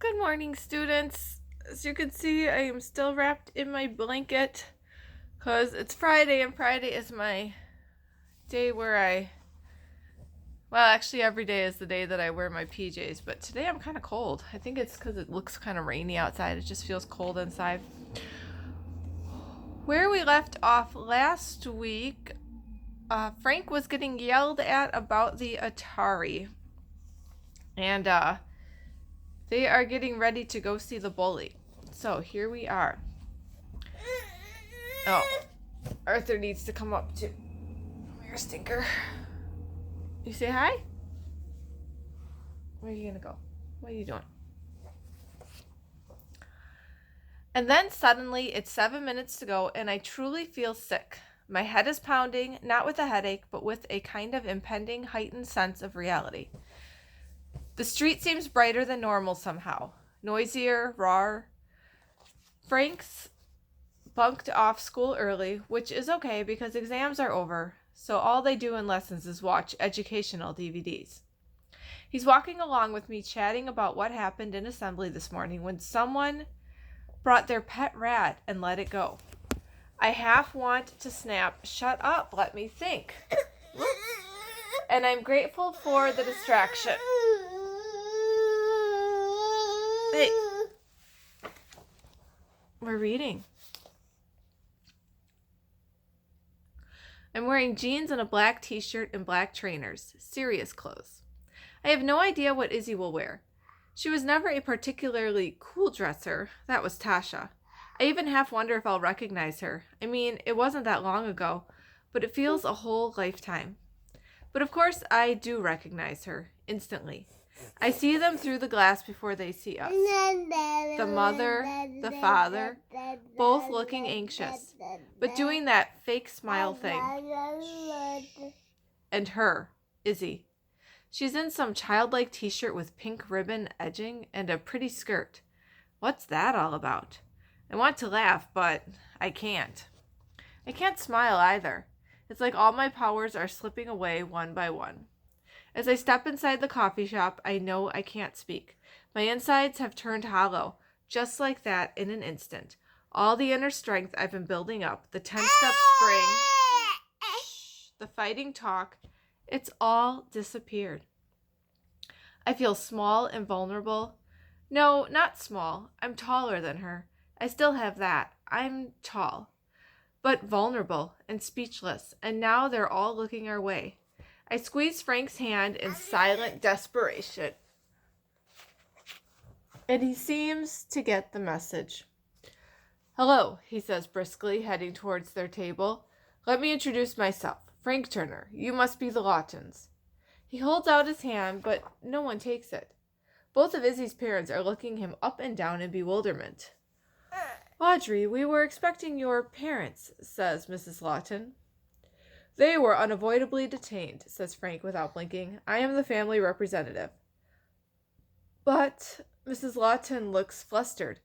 Good morning, students. As you can see, I am still wrapped in my blanket because it's Friday, and Friday is my day where actually, every day is the day that I wear my PJs, but today I'm kind of cold. I think it's because it looks kind of rainy outside. It just feels cold inside. Where we left off last week, Frank was getting yelled at about the Atari, and they are getting ready to go see the bully. So here we are. Oh, Arthur needs to come up too. Come here, stinker. You say hi? Where are you gonna go? What are you doing? And then suddenly it's 7 minutes to go, and I truly feel sick. My head is pounding, not with a headache, but with a kind of impending heightened sense of reality. The street seems brighter than normal somehow. Noisier, rawer. Frank's bunked off school early, which is okay because exams are over, so all they do in lessons is watch educational DVDs. He's walking along with me, chatting about what happened in assembly this morning when someone brought their pet rat and let it go. I half want to snap, "Shut up, let me think." And I'm grateful for the distraction. Hey, we're reading. I'm wearing jeans and a black t-shirt and black trainers. Serious clothes. I have no idea what Izzy will wear. She was never a particularly cool dresser. That was Tasha. I even half wonder if I'll recognize her. I mean, it wasn't that long ago, but it feels a whole lifetime. But of course, I do recognize her, instantly. I see them through the glass before they see us. The mother, the father, both looking anxious, but doing that fake smile thing. And her, Izzy. She's in some childlike t-shirt with pink ribbon edging and a pretty skirt. What's that all about? I want to laugh, but I can't. I can't smile either. It's like all my powers are slipping away one by one. As I step inside the coffee shop, I know I can't speak. My insides have turned hollow, just like that in an instant. All the inner strength I've been building up, the 10-step spring, the fighting talk, it's all disappeared. I feel small and vulnerable. No, not small. I'm taller than her. I still have that. I'm tall. But vulnerable and speechless, and now they're all looking our way. I squeeze Frank's hand in silent desperation, and he seems to get the message. "Hello," he says briskly, heading towards their table. "Let me introduce myself. Frank Turner. You must be the Laughtons." He holds out his hand, but no one takes it. Both of Izzy's parents are looking him up and down in bewilderment. "Audrey, we were expecting your parents," says Mrs. Lawton. "They were unavoidably detained," says Frank without blinking. "I am the family representative." "But," Mrs. Lawton looks flustered,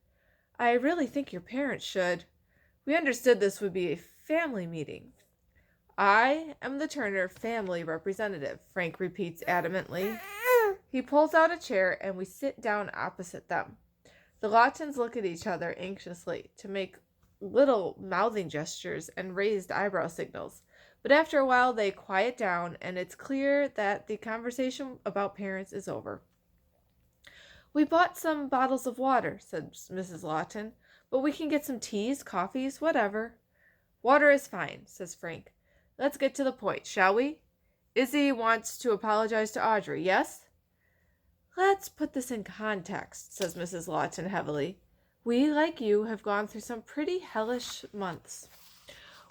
"I really think your parents should. We understood this would be a family meeting." "I am the Turner family representative," Frank repeats adamantly. He pulls out a chair and we sit down opposite them. The Lawtons look at each other anxiously to make little mouthing gestures and raised eyebrow signals. But after a while they quiet down, and it's clear that the conversation about parents is over. "We bought some bottles of water," said Mrs. Lawton, "but we can get some teas, coffees, whatever." "Water is fine," says Frank. "Let's get to the point, shall we? Izzy wants to apologize to Audrey, yes?" "Let's put this in context," says Mrs. Lawton heavily. "We, like you, have gone through some pretty hellish months.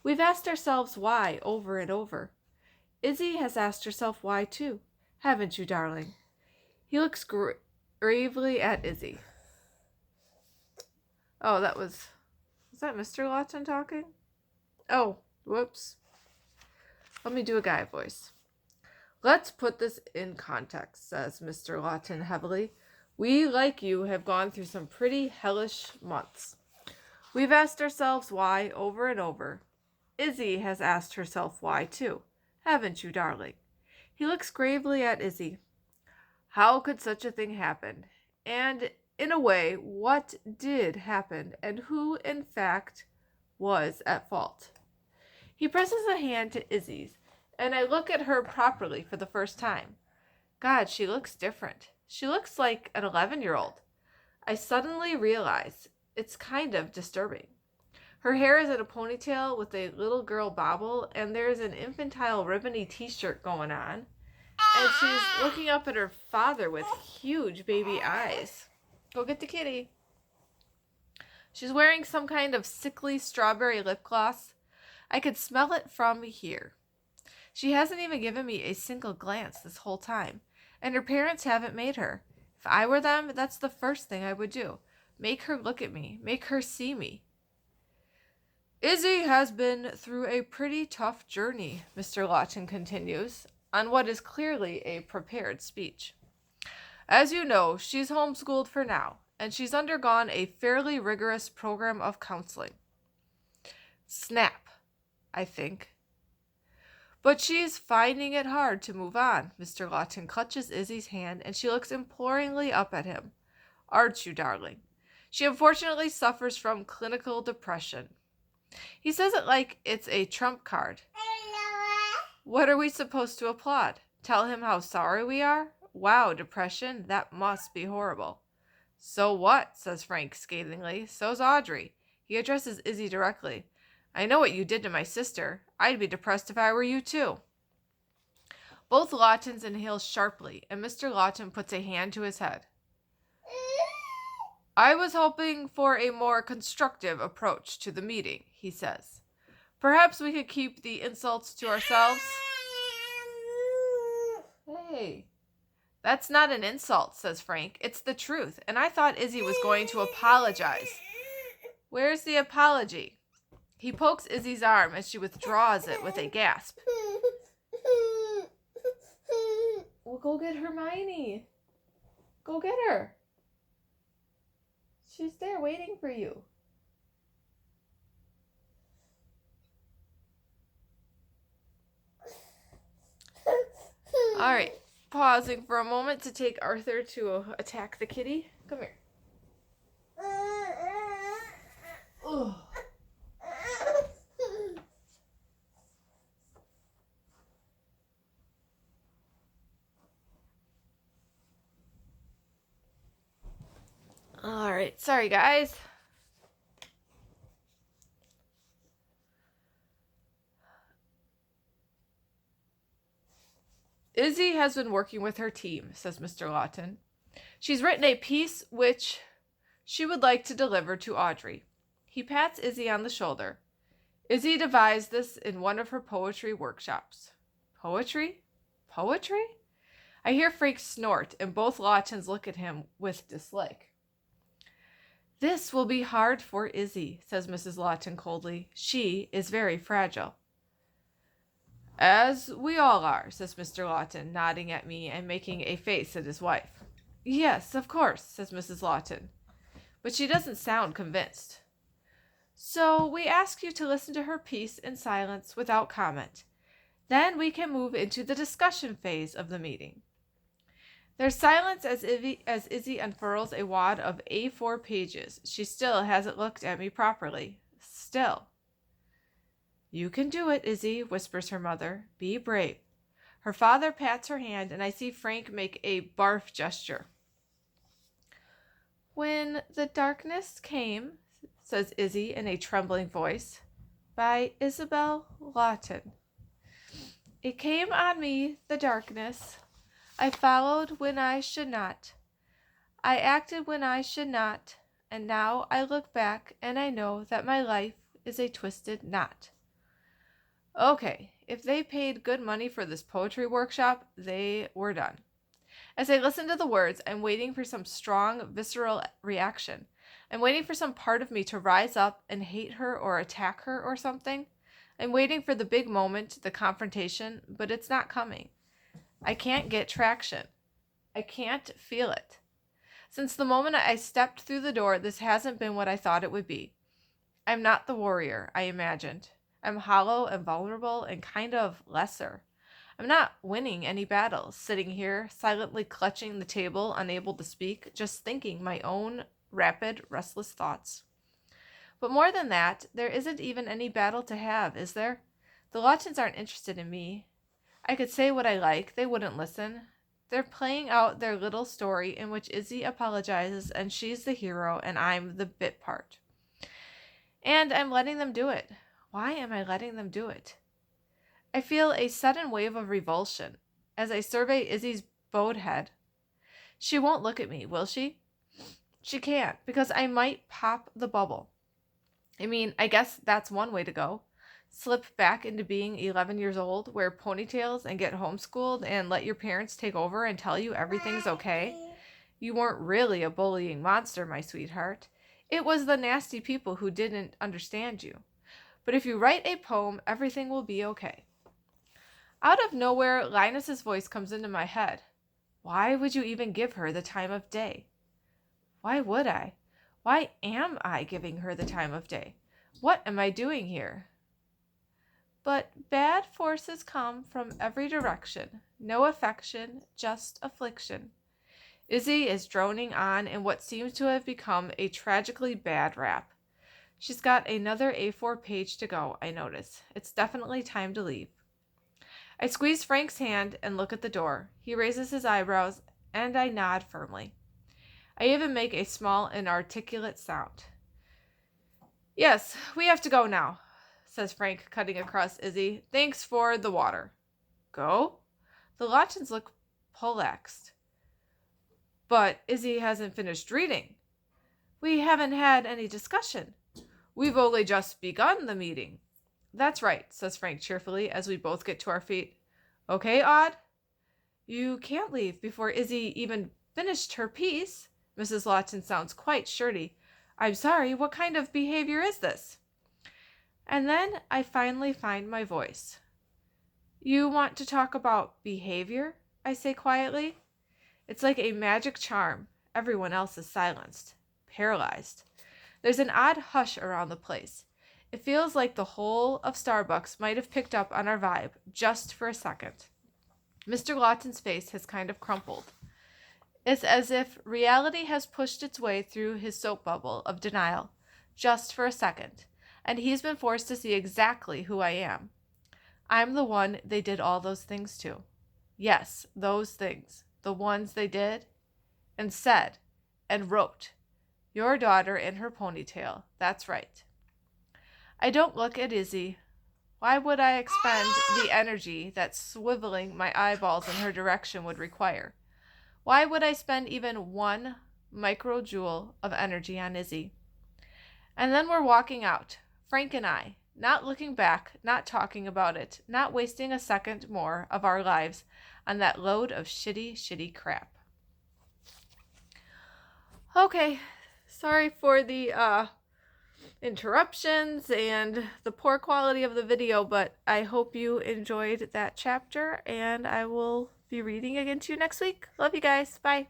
We've asked ourselves why over and over. Izzy has asked herself why too. Haven't you, darling?" He looks gravely at Izzy. Oh, was that Mr. Lawton talking? Oh, whoops. Let me do a guy voice. "Let's put this in context," says Mr. Lawton heavily. "We, like you, have gone through some pretty hellish months. We've asked ourselves why over and over. Izzy has asked herself why, too. Haven't you, darling?" He looks gravely at Izzy. "How could such a thing happen? And in a way, what did happen and who, in fact, was at fault. He presses a hand to Izzy's, and I look at her properly for the first time. God, she looks different. She looks like an 11-year-old. I suddenly realize it's kind of disturbing. Her hair is in a ponytail with a little girl bobble, and there's an infantile ribbony t-shirt going on. And she's looking up at her father with huge baby eyes. Go get the kitty. She's wearing some kind of sickly strawberry lip gloss. I could smell it from here. She hasn't even given me a single glance this whole time, and her parents haven't made her. If I were them, that's the first thing I would do. Make her look at me. Make her see me. Izzy has been through a pretty tough journey, Mr. Lawton continues, on what is clearly a prepared speech. As you know, she's homeschooled for now, and she's undergone a fairly rigorous program of counseling. SNAP, I think. But she's finding it hard to move on. Mr. Lawton clutches Izzy's hand, and she looks imploringly up at him. Aren't you, darling? She unfortunately suffers from clinical depression. He says it like it's a trump card. What are we supposed to applaud? Tell him how sorry we are? Wow, depression? That must be horrible. So what? Says Frank scathingly. So's Audrey. He addresses Izzy directly. I know what you did to my sister. I'd be depressed if I were you too. Both Lawtons inhale sharply, and Mr. Lawton puts a hand to his head. I was hoping for a more constructive approach to the meeting, he says. Perhaps we could keep the insults to ourselves. Hey, that's not an insult, says Frank. It's the truth, and I thought Izzy was going to apologize. Where's the apology? He pokes Izzy's arm as she withdraws it with a gasp. Well, go get Hermione. Go get her. She's there waiting for you. All right, pausing for a moment to take Arthur to attack the kitty. Come here. Ugh. All right, sorry guys. Izzy has been working with her team, says Mr. Lawton. She's written a piece which she would like to deliver to Audrey. He pats Izzy on the shoulder. Izzy devised this in one of her poetry workshops. Poetry? Poetry? I hear Frank snort, and both Lawtons look at him with dislike. This will be hard for Izzy, says Mrs. Lawton coldly. She is very fragile. As we all are, says Mr. Lawton, nodding at me and making a face at his wife. Yes, of course, says Mrs. Lawton, but she doesn't sound convinced. So we ask you to listen to her piece in silence without comment. Then we can move into the discussion phase of the meeting. There's silence as Izzy unfurls a wad of A4 pages. She still hasn't looked at me properly. Still. You can do it, Izzy, whispers her mother. Be brave. Her father pats her hand, and I see Frank make a barf gesture. When the darkness came, says Izzy in a trembling voice, by Isabel Lawton. It came on me, the darkness. I followed when I should not. I acted when I should not, and now I look back and I know that my life is a twisted knot. Okay, if they paid good money for this poetry workshop, they were done. As I listen to the words, I'm waiting for some strong, visceral reaction. I'm waiting for some part of me to rise up and hate her or attack her or something. I'm waiting for the big moment, the confrontation, but it's not coming. I can't get traction. I can't feel it. Since the moment I stepped through the door, this hasn't been what I thought it would be. I'm not the warrior I imagined. I'm hollow and vulnerable and kind of lesser. I'm not winning any battles, sitting here, silently clutching the table, unable to speak, just thinking my own rapid, restless thoughts. But more than that, there isn't even any battle to have, is there? The Lawtons aren't interested in me. I could say what I like, they wouldn't listen. They're playing out their little story in which Izzy apologizes and she's the hero and I'm the bit part. And I'm letting them do it. Why am I letting them do it? I feel a sudden wave of revulsion as I survey Izzy's bowed head. She won't look at me, will she? She can't, because I might pop the bubble. I mean, I guess that's one way to go. Slip back into being 11 years old, wear ponytails, and get homeschooled, and let your parents take over and tell you everything's okay. You weren't really a bullying monster, my sweetheart. It was the nasty people who didn't understand you. But if you write a poem, everything will be okay. Out of nowhere, Linus's voice comes into my head. Why would you even give her the time of day? Why would I? Why am I giving her the time of day? What am I doing here? But bad forces come from every direction. No affection, just affliction. Izzy is droning on in what seems to have become a tragically bad rap. She's got another A4 page to go, I notice. It's definitely time to leave. I squeeze Frank's hand and look at the door. He raises his eyebrows, and I nod firmly. I even make a small, inarticulate sound. Yes, we have to go now, says Frank, cutting across Izzy. Thanks for the water. Go? The Lawtons look poleaxed. But Izzy hasn't finished reading. We haven't had any discussion. We've only just begun the meeting. That's right, says Frank cheerfully as we both get to our feet. Okay, Odd? You can't leave before Izzy even finished her piece. Mrs. Lawton sounds quite shirty. I'm sorry, what kind of behavior is this? And then I finally find my voice. You want to talk about behavior? I say quietly. It's like a magic charm. Everyone else is silenced, paralyzed. There's an odd hush around the place. It feels like the whole of Starbucks might have picked up on our vibe just for a second. Mr. Lawton's face has kind of crumpled. It's as if reality has pushed its way through his soap bubble of denial just for a second, and he's been forced to see exactly who I am. I'm the one they did all those things to. Yes, those things. The ones they did and said and wrote. Your daughter in her ponytail. That's right. I don't look at Izzy. Why would I expend the energy that swiveling my eyeballs in her direction would require? Why would I spend even 1 microjoule of energy on Izzy? And then we're walking out, Frank and I, not looking back, not talking about it, not wasting a second more of our lives on that load of shitty crap. Okay, sorry for the interruptions and the poor quality of the video, but I hope you enjoyed that chapter, and I will be reading again to you next week. Love you guys. Bye.